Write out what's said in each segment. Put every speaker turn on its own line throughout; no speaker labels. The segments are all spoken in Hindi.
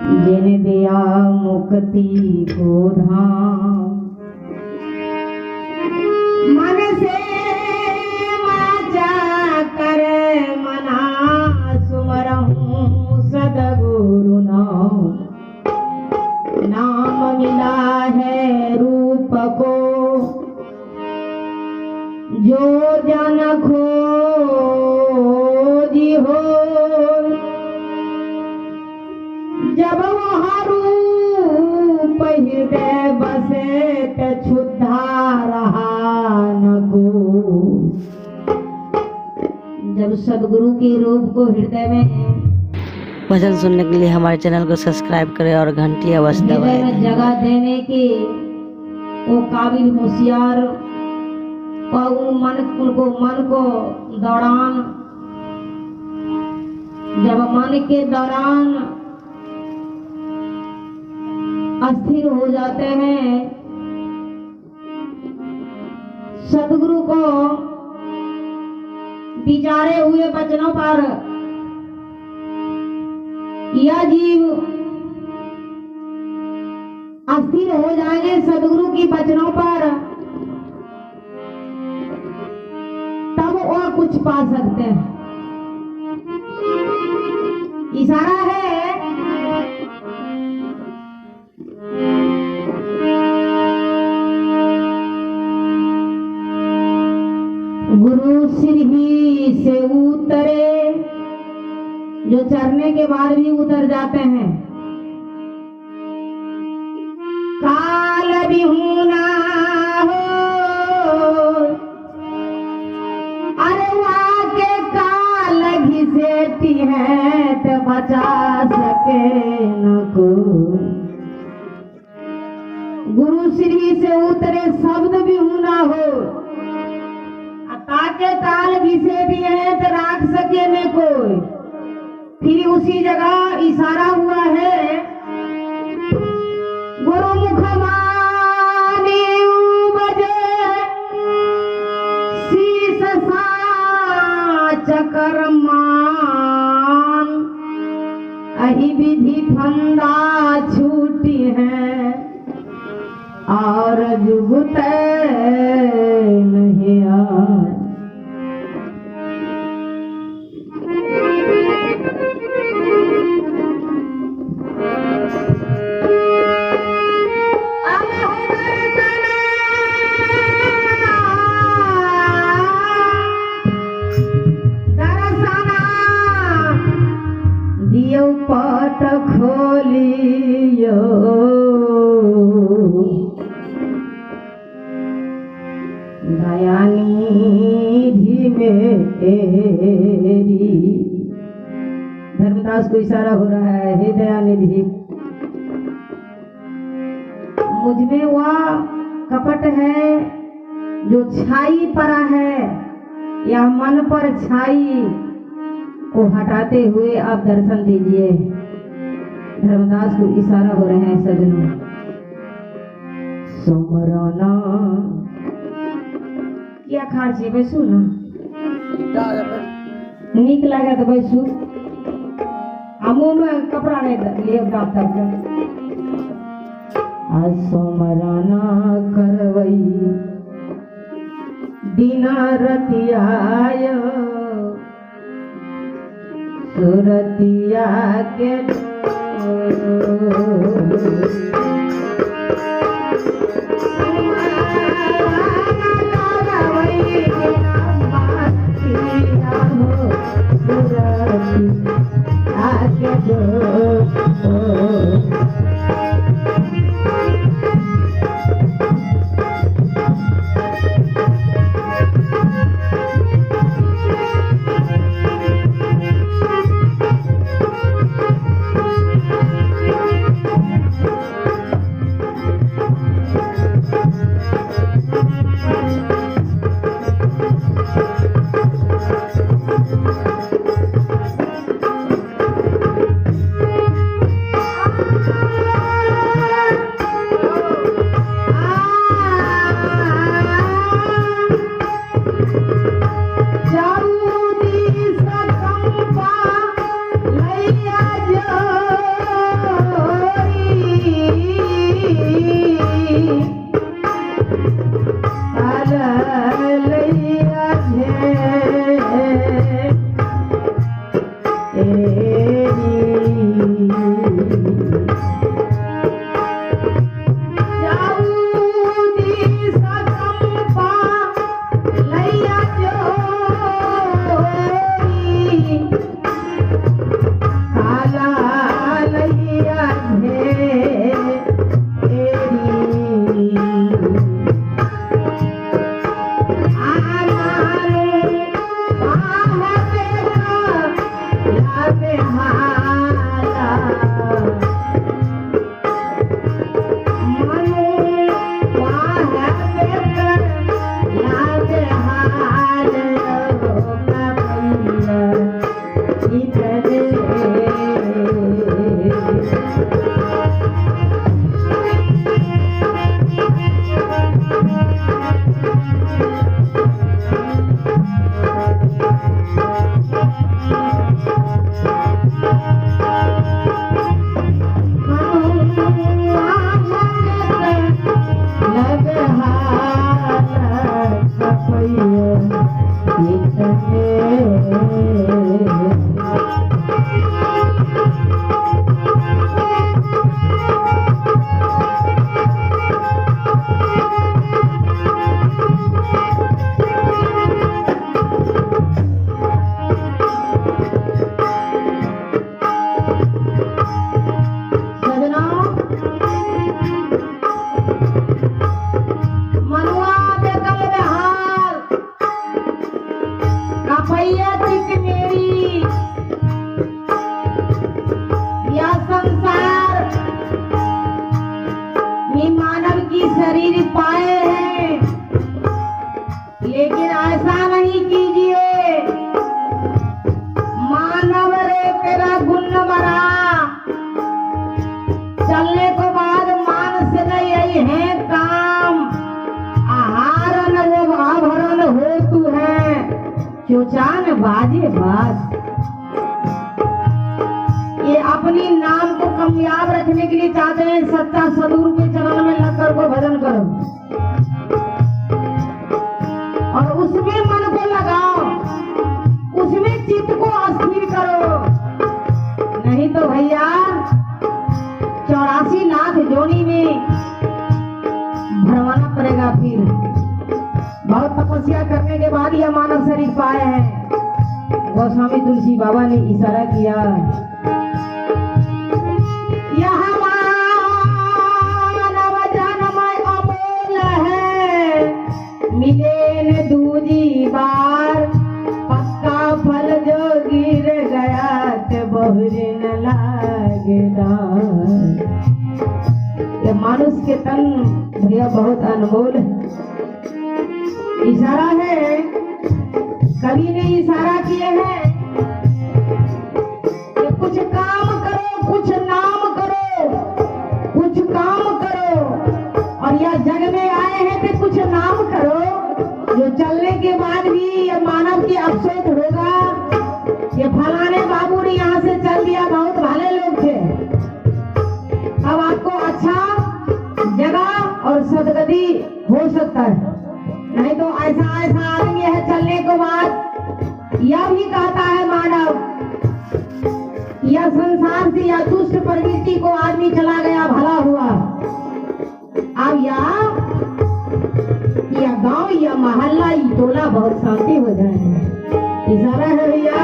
जिन दिया मुक्ति को धाम, मन से वाचा कर मना सुमरहूं सदगुरु नाम। नाम मिला है रूप को जो जन खोजी हो, जब वहाँ रूप हृदय बसे त क्षुद्धा रहा न को। जब सदगुरु के रूप को हृदय में
भजन सुनने के लिए हमारे चैनल को सब्सक्राइब करें और घंटी अवश्य दबाएं।
जगह देने के वो काबिल होशियार और उनको मन को दौरान, जब मन के दौरान अस्थिर हो जाते हैं, सदगुरु को विचारे हुए वचनों पर यह जीव अस्थिर हो जाएंगे सदगुरु की वचनों पर, तब और कुछ पा सकते हैं। इशारा है गुरु श्री से उतरे, जो चरने के बाद भी उतर जाते हैं। काल बिहुना हो, अरे वहाँ के काल घिसेती है तो बचा सके न को। गुरु श्री से उतरे शब्द बिहुना हो, ताके काल घिसे भी है तो राख सके न कोई। फिर उसी जगह इशारा हुआ है गुरु मुख माने बजे शीस चकर मान। अहि विधि फंदा छूटी है और जुगत नहीं आ। पट खोलियो दयानिधि मेरी। धर्मदास को इशारा हो रहा है, हे दयानिधि, मुझ में वह कपट है जो छाई पड़ा है, या मन पर छाई को हटाते हुए आप दर्शन दीजिए। धर्मदास को इशारा हो रहे हैं सजनों। सोमराना क्या खार्ची बैसू ना, नीक लगे तो बैसू। मुँह में कपड़ा नहीं लिए डॉक्टर का। आज सोमराना करवई दिना रतियाय, सुरतिया के शरीर पाए हैं, लेकिन ऐसा नहीं कीजिए। मानव रे तेरा गुण बरा, चलने को बाद मान से नहीं है काम। आहारन वो आभरण हो तू है, चोचान बाजे बाज। ये अपनी नाम को कामयाब रखने के लिए चाहते हैं, सच्चा सदगुरु के चरण में लगकर को भजन करो और उसमें मन को लगाओ, उसमें चित्त को अस्थिर करो। नहीं तो भैया 84 लाख जोड़ी में भरवाना पड़ेगा। फिर बहुत तपस्या करने के बाद यह मानव शरीर पाए हैं। गोस्वामी तुलसी बाबा ने इशारा किया, यह मानव जन्म अमूल है, मिले न दूजी बार। पक्का फल जो गिर गया तो बहुरे न लागेगा। ये मनुष्य के तन भैया बहुत अनमोल है। इशारा है, कवि ने इशारा किए हैं कि कुछ काम करो, कुछ नाम करो, कुछ काम करो। और यह जग में आए हैं तो कुछ नाम करो, जो चलने के बाद भी ये मानव की अफसोस होगा। ये फलाने बाबू ने यहाँ से चल दिया, बहुत भले लोग थे। अब आपको अच्छा जगह और सदगति हो सकता है। नहीं तो ऐसा ऐसा आदमी है चलने के बाद यह भी कहता है मानव, यह संसार से या दुष्ट प्रवृत्ति को आदमी चला गया, भला हुआ। अब या गांव या मोहल्ला या टोला बहुत शांति हो जाए। इशारा है भैया,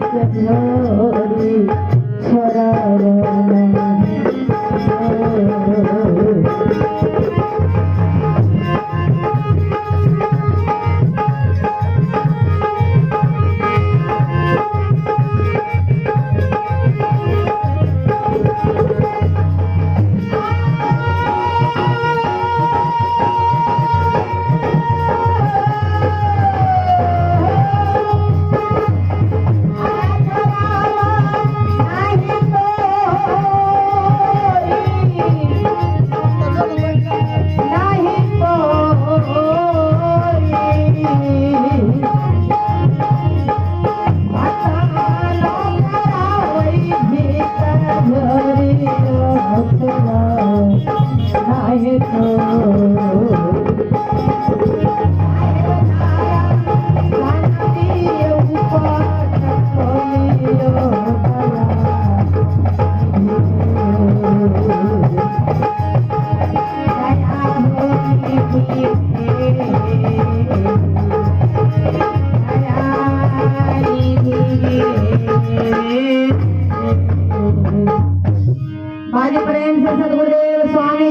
कझोरी छोरा बाजे प्रेम से सदगुरुदेव स्वामी